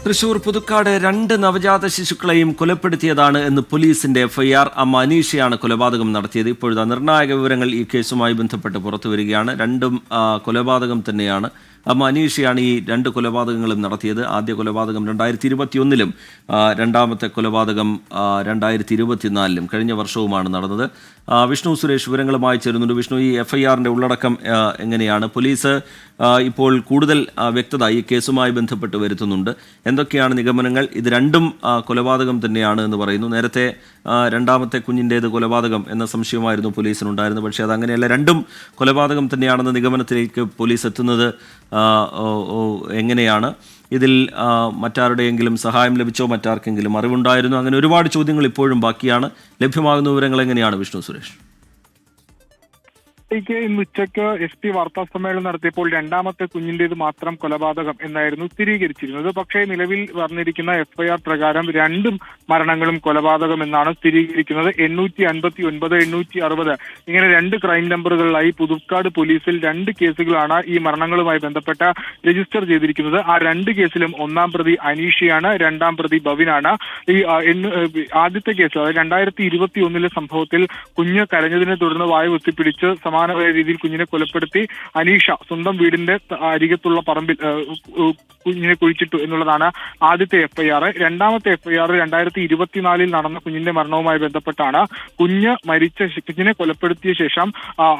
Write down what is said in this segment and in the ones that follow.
തൃശൂർ പുതുക്കാട് 2 നവജാത ശിശുക്കളെയും കൊലപ്പെടുത്തിയതാണ് എന്ന് പോലീസിന്റെ എഫ്ഐആർ. അമ്മ അനീഷയാണ് കൊലപാതകം നടത്തിയത്. ഇപ്പോഴത്തെ നിർണായക വിവരങ്ങൾ ഈ കേസുമായി ബന്ധപ്പെട്ട് പുറത്തുവരികയാണ്. രണ്ടും കൊലപാതകം തന്നെയാണ്. അമ്മ അനീഷയാണ് ഈ 2 കൊലപാതകങ്ങളും നടത്തിയത്. ആദ്യ കൊലപാതകം 2021-ലും രണ്ടാമത്തെ കൊലപാതകം 2024-ലും കഴിഞ്ഞ വർഷവുമാണ് നടന്നത്. വിഷ്ണു സുരേഷ് വിവരങ്ങളുമായി ചേരുന്നുണ്ട്. വിഷ്ണു, ഈ എഫ്ഐആറിന്റെ ഉള്ളടക്കം എങ്ങനെയാണ്? പോലീസ് ഇപ്പോൾ കൂടുതൽ വ്യക്തത ഈ കേസുമായി ബന്ധപ്പെട്ട് വരുത്തുന്നുണ്ട്. എന്തൊക്കെയാണ് നിഗമനങ്ങൾ? ഇത് രണ്ടും കൊലപാതകം തന്നെയാണ് എന്ന് പറയുന്നു. നേരത്തെ രണ്ടാമത്തെ കുഞ്ഞിൻ്റേത് കൊലപാതകം എന്ന സംശയമായിരുന്നു പോലീസിനുണ്ടായിരുന്നത്. പക്ഷേ അതങ്ങനെയല്ല, രണ്ടും കൊലപാതകം തന്നെയാണെന്ന നിഗമനത്തിലേക്ക് പോലീസ് എത്തുന്നത് എങ്ങനെയാണ്? ഇതിൽ മറ്റാരുടെയെങ്കിലും സഹായം ലഭിച്ചോ? മറ്റാർക്കെങ്കിലും അറിവുണ്ടായിരുന്നു? അങ്ങനെ ഒരുപാട് ചോദ്യങ്ങൾ ഇപ്പോഴും ബാക്കിയാണ്. ലഭ്യമാകുന്ന വിവരങ്ങൾ എങ്ങനെയാണ് വിഷ്ണു സുരേഷ്? ഇന്ന് ഉച്ചയ്ക്ക് SP വാർത്താ സമ്മേളനം നടത്തിയപ്പോൾ രണ്ടാമത്തെ കുഞ്ഞിൻ്റേത് മാത്രം കൊലപാതകം എന്നായിരുന്നു സ്ഥിരീകരിച്ചിരുന്നത്. പക്ഷേ നിലവിൽ വന്നിരിക്കുന്ന FIR പ്രകാരം രണ്ടും മരണങ്ങളും കൊലപാതകം എന്നാണ് സ്ഥിരീകരിക്കുന്നത്. 859, 860 ഇങ്ങനെ 2 ക്രൈം നമ്പറുകളിലായി പുതുക്കാട് പോലീസിൽ 2 കേസുകളാണ് ഈ മരണങ്ങളുമായി ബന്ധപ്പെട്ട രജിസ്റ്റർ ചെയ്തിരിക്കുന്നത്. ആ 2 കേസിലും ഒന്നാം പ്രതി അനീഷയാണ്, രണ്ടാം പ്രതി ബവിനാണ്. ഈ ആദ്യത്തെ കേസ് 2021-ലെ സംഭവത്തിൽ കുഞ്ഞ് കരഞ്ഞതിനെ തുടർന്ന് വായു ഒത്തിപ്പിടിച്ച് സമാനമായ രീതിയിൽ കുഞ്ഞിനെ കൊലപ്പെടുത്തി അനീഷ സ്വന്തം വീടിന്റെ അരികത്തുള്ള പറമ്പിൽ കുഞ്ഞിനെ കുഴിച്ചിട്ടു എന്നുള്ളതാണ് ആദ്യത്തെ FIR. രണ്ടാമത്തെ FIR 2024-ൽ നടന്ന കുഞ്ഞിന്റെ മരണവുമായി ബന്ധപ്പെട്ടാണ്. കുഞ്ഞിനെ കൊലപ്പെടുത്തിയ ശേഷം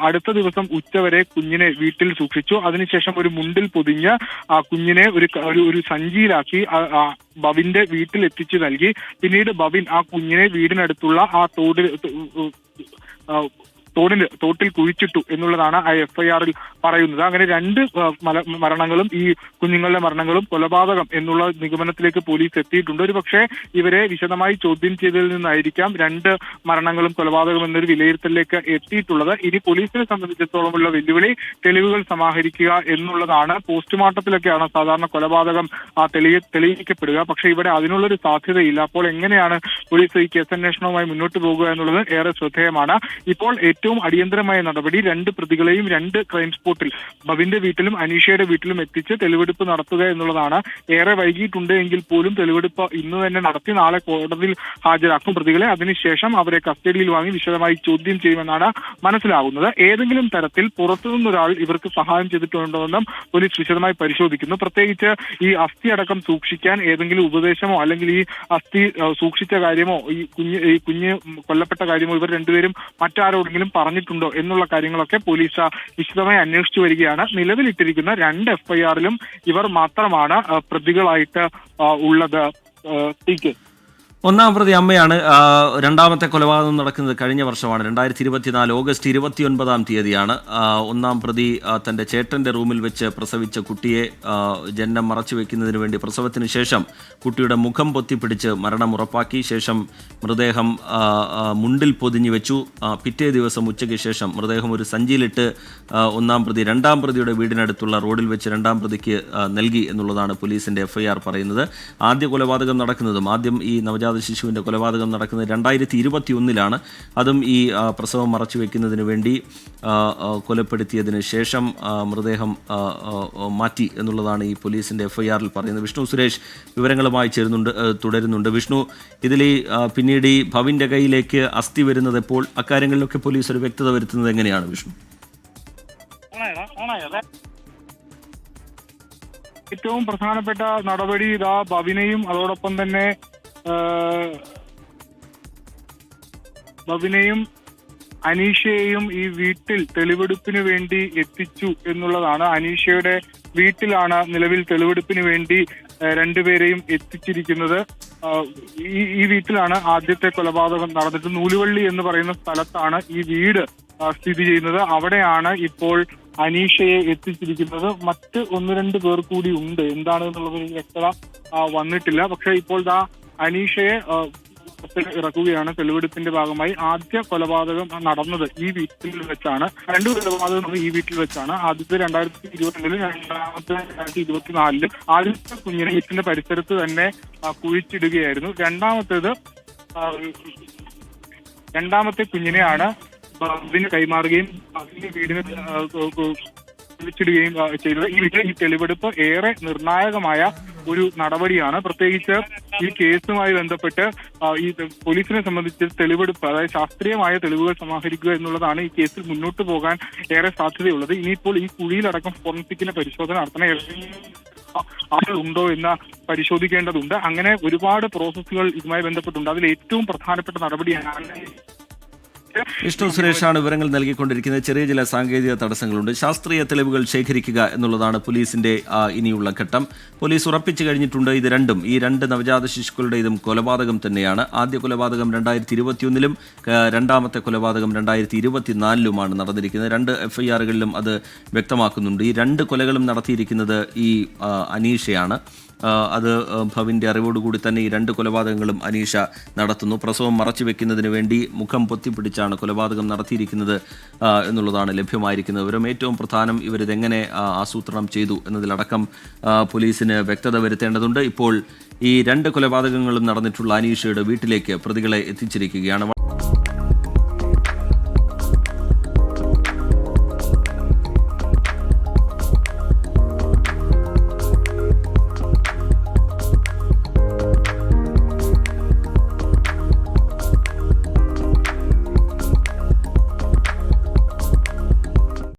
അടുത്ത ദിവസം ഉച്ചവരെ കുഞ്ഞിനെ വീട്ടിൽ സൂക്ഷിച്ചു. അതിനുശേഷം ഒരു മുണ്ടിൽ പൊതിഞ്ഞ് കുഞ്ഞിനെ ഒരു സഞ്ചിയിലാക്കി ബവിന്റെ വീട്ടിൽ എത്തിച്ചു നൽകി. പിന്നീട് ബവിൻ ആ കുഞ്ഞിനെ വീടിനടുത്തുള്ള ആ തോട്ടിൽ കുഴിച്ചിട്ടു എന്നുള്ളതാണ് ആ FIR-ൽ പറയുന്നത്. അങ്ങനെ 2 മരണങ്ങളും ഈ കുഞ്ഞുങ്ങളുടെ മരണങ്ങളും കൊലപാതകം എന്നുള്ള നിഗമനത്തിലേക്ക് പോലീസ് എത്തിയിട്ടുണ്ട്. ഒരു പക്ഷേ ഇവരെ വിശദമായി ചോദ്യം ചെയ്തതിൽ നിന്നായിരിക്കാം 2 മരണങ്ങളും കൊലപാതകം എന്നൊരു വിലയിരുത്തലിലേക്ക് എത്തിയിട്ടുള്ളത്. ഇനി പോലീസിനെ സംബന്ധിച്ചിടത്തോളമുള്ള വെല്ലുവിളി തെളിവുകൾ സമാഹരിക്കുക എന്നുള്ളതാണ്. പോസ്റ്റ്മോർട്ടത്തിലൊക്കെയാണ് സാധാരണ കൊലപാതകം തെളിയിക്കപ്പെടുക. പക്ഷേ ഇവിടെ അതിനുള്ളൊരു സാധ്യതയില്ല. അപ്പോൾ എങ്ങനെയാണ് പോലീസ് ഈ കേസന്വേഷണവുമായി മുന്നോട്ട് പോകുക എന്നുള്ളത് ഏറെ ശ്രദ്ധേയമാണ്. ഇപ്പോൾ ഏറ്റവും അടിയന്തരമായ നടപടി 2 പ്രതികളെയും 2 ക്രൈം സ്പോട്ടിൽ ബവിന്റെ വീട്ടിലും അനീഷയുടെ വീട്ടിലും എത്തിച്ച് തെളിവെടുപ്പ് നടത്തുക എന്നുള്ളതാണ്. ഏറെ വൈകിട്ടുണ്ട് എങ്കിൽ പോലും തെളിവെടുപ്പ് ഇന്ന് തന്നെ നടത്തി നാളെ കോടതിയിൽ ഹാജരാക്കും പ്രതികളെ. അതിനുശേഷം അവരെ കസ്റ്റഡിയിൽ വാങ്ങി വിശദമായി ചോദ്യം ചെയ്യുമെന്നാണ് മനസ്സിലാകുന്നത്. ഏതെങ്കിലും തരത്തിൽ പുറത്തുനിന്നൊരാൾ ഇവർക്ക് സഹായം ചെയ്തിട്ടുണ്ടോയെന്നും പോലീസ് വിശദമായി പരിശോധിക്കുന്നു. പ്രത്യേകിച്ച് ഈ അസ്ഥി അടക്കം സൂക്ഷിക്കാൻ ഏതെങ്കിലും ഉപദേശമോ അല്ലെങ്കിൽ ഈ അസ്ഥി സൂക്ഷിച്ച കാര്യമോ ഈ കുഞ്ഞ് കൊല്ലപ്പെട്ട കാര്യമോ ഇവർ രണ്ടുപേരും മറ്റാരോടെങ്കിലും പറഞ്ഞിട്ടുണ്ടോ എന്നുള്ള കാര്യങ്ങളൊക്കെ പോലീസ് വിശദമായി അന്വേഷിച്ചു വരികയാണ്. നിലവിലിട്ടിരിക്കുന്ന 2 FIR-ലും ഇവർ മാത്രമാണ് പ്രതികളായിട്ട് ഉള്ളത്. ഒന്നാം പ്രതി അമ്മയാണ്. രണ്ടാമത്തെ കൊലപാതകം നടക്കുന്നത് കഴിഞ്ഞ വർഷമാണ്. 2024 ഓഗസ്റ്റ് 29-ാം തീയതിയാണ്. ഒന്നാം പ്രതി തൻ്റെ ചേട്ടൻ്റെ റൂമിൽ വെച്ച് പ്രസവിച്ച കുട്ടിയെ ജനനം മറച്ചു വെക്കുന്നതിന് വേണ്ടി പ്രസവത്തിന് ശേഷം കുട്ടിയുടെ മുഖം പൊത്തിപ്പിടിച്ച് മരണം ഉറപ്പാക്കി. ശേഷം മൃതദേഹം മുണ്ടിൽ പൊതിഞ്ഞു വെച്ചു. പിറ്റേ ദിവസം ഉച്ചയ്ക്ക് ശേഷം മൃതദേഹം ഒരു സഞ്ചിയിലിട്ട് ഒന്നാം പ്രതി രണ്ടാം പ്രതിയുടെ വീടിനടുത്തുള്ള റോഡിൽ വെച്ച് രണ്ടാം പ്രതിക്ക് നൽകി എന്നുള്ളതാണ് പോലീസിൻ്റെ FIR പറയുന്നത്. ആദ്യ കൊലപാതകം നടക്കുന്നതും ആദ്യം ഈ നവജാത ശിശുവിൻ്റെ കൊലപാതകം നടക്കുന്നത് 2021-ലാണ്. അതും ഈ പ്രസവം മറച്ചു വെക്കുന്നതിന് വേണ്ടി കൊലപ്പെടുത്തിയതിന് ശേഷം മൃതദേഹം മാറ്റി എന്നുള്ളതാണ് ഈ പോലീസിൻ്റെ FIR-ൽ പറയുന്നത്. വിഷ്ണു സുരേഷ് വിവരങ്ങളുമായി തുടരുന്നുണ്ട്. വിഷ്ണു, ഇതിൽ പിന്നീട് ഈ ഭവിൻ്റെ കയ്യിലേക്ക് അസ്ഥി വരുന്നത് എപ്പോൾ? അക്കാര്യങ്ങളിലൊക്കെ പോലീസ് ഒരു വ്യക്തത വരുത്തുന്നത് എങ്ങനെയാണ് വിഷ്ണു? ഏറ്റവും പ്രധാനപ്പെട്ട നടപടി ഇതാ ബവിനെയും അതോടൊപ്പം തന്നെ ബവിനെയും അനീഷയെയും ഈ വീട്ടിൽ തെളിവെടുപ്പിന് വേണ്ടി എത്തിച്ചു എന്നുള്ളതാണ്. അനീഷയുടെ വീട്ടിലാണ് നിലവിൽ തെളിവെടുപ്പിന് വേണ്ടി 2 പേരെയും എത്തിച്ചിരിക്കുന്നത്. ഈ വീട്ടിലാണ് ആദ്യത്തെ കൊലപാതകം നടന്നിട്ട്. നൂലുവള്ളി എന്ന് പറയുന്ന സ്ഥലത്താണ് ഈ വീട് സ്ഥിതി ചെയ്യുന്നത്. അവിടെയാണ് ഇപ്പോൾ അനീഷയെ എത്തിച്ചിരിക്കുന്നത്. മറ്റ് 1-2 പേർ കൂടി ഉണ്ട്. എന്താണ് എന്നുള്ളത് വ്യക്തത വന്നിട്ടില്ല. പക്ഷെ ഇപ്പോൾ അനീഷയെ ഇറക്കുകയാണ്. തെളിവെടുപ്പിന്റെ ഭാഗമായി ആദ്യ കൊലപാതകം നടന്നത് ഈ വീട്ടിൽ വെച്ചാണ്. 2 കൊലപാതകം ഈ വീട്ടിൽ വെച്ചാണ്. ആദ്യത്തെ 2022-ലും രണ്ടാമത്തെ 2024-ലും. ആദ്യത്തെ കുഞ്ഞിനെ വീട്ടിന്റെ പരിസരത്ത് തന്നെ കുഴിച്ചിടുകയായിരുന്നു. രണ്ടാമത്തെ കുഞ്ഞിനെയാണ് ബവിന് കൈമാറുകയും അതിന്റെ വീടിന് കുഴിച്ചിടുകയും ചെയ്തത്. ഈ തെളിവെടുപ്പ് ഏറെ നിർണായകമായ ഒരു നടപടിയാണ്. പ്രത്യേകിച്ച് ഈ കേസുമായി ബന്ധപ്പെട്ട് ഈ പോലീസിനെ സംബന്ധിച്ച് തെളിവെടുപ്പ്, അതായത് ശാസ്ത്രീയമായ തെളിവുകൾ സമാഹരിക്കുക എന്നുള്ളതാണ് ഈ കേസിൽ മുന്നോട്ട് പോകാൻ ഏറെ സാധ്യതയുള്ളത്. ഇനിയിപ്പോൾ ഈ കുഴിയിലടക്കം ഫോറൻസിക്കിന്റെ പരിശോധന നടത്തണം, ആളുണ്ടോ എന്ന് പരിശോധിക്കേണ്ടതുണ്ട്. അങ്ങനെ ഒരുപാട് പ്രോസസ്സുകൾ ഇതുമായി ബന്ധപ്പെട്ടുണ്ട്. അതിൽ ഏറ്റവും പ്രധാനപ്പെട്ട നടപടിയാണ് വിഷ്ണു സുരേഷാണ് വിവരങ്ങൾ നൽകിക്കൊണ്ടിരിക്കുന്നത്. ചെറിയ ചില സാങ്കേതിക തടസ്സങ്ങളുണ്ട്. ശാസ്ത്രീയ തെളിവുകൾ ശേഖരിക്കുക എന്നുള്ളതാണ് പോലീസിന്റെ ഇനിയുള്ള ഘട്ടം. പോലീസ് ഉറപ്പിച്ചു കഴിഞ്ഞിട്ടുണ്ട് ഇത് രണ്ടും, ഈ രണ്ട് നവജാത ശിശുക്കളുടെ ഇതും കൊലപാതകം തന്നെയാണ്. ആദ്യ കൊലപാതകം 2021 രണ്ടാമത്തെ കൊലപാതകം 2024 നടന്നിരിക്കുന്നത്. 2 FIRകളിലും അത് വ്യക്തമാക്കുന്നുണ്ട്. ഈ 2 കൊലകളും നടത്തിയിരിക്കുന്നത് ഈ അനീഷയാണ്. അത് ഭവിൻ്റെ അറിവോടുകൂടി തന്നെ ഈ 2 കൊലപാതകങ്ങളും അനീഷ നടത്തുന്നു. പ്രസവം മറച്ചു വെക്കുന്നതിന് വേണ്ടി മുഖം പൊത്തിപ്പിടിച്ചാണ് കൊലപാതകം നടത്തിയിരിക്കുന്നത് എന്നുള്ളതാണ് ലഭ്യമായിരിക്കുന്ന വിവരം. ഏറ്റവും പ്രധാനം ഇവരിതെങ്ങനെ ആസൂത്രണം ചെയ്തു എന്നതിലടക്കം പോലീസിന് വ്യക്തത വരുത്തേണ്ടതുണ്ട്. ഇപ്പോൾ ഈ 2 കൊലപാതകങ്ങളും നടന്നിട്ടുള്ള അനീഷയുടെ വീട്ടിലേക്ക് പ്രതികളെ എത്തിച്ചിരിക്കുകയാണ്.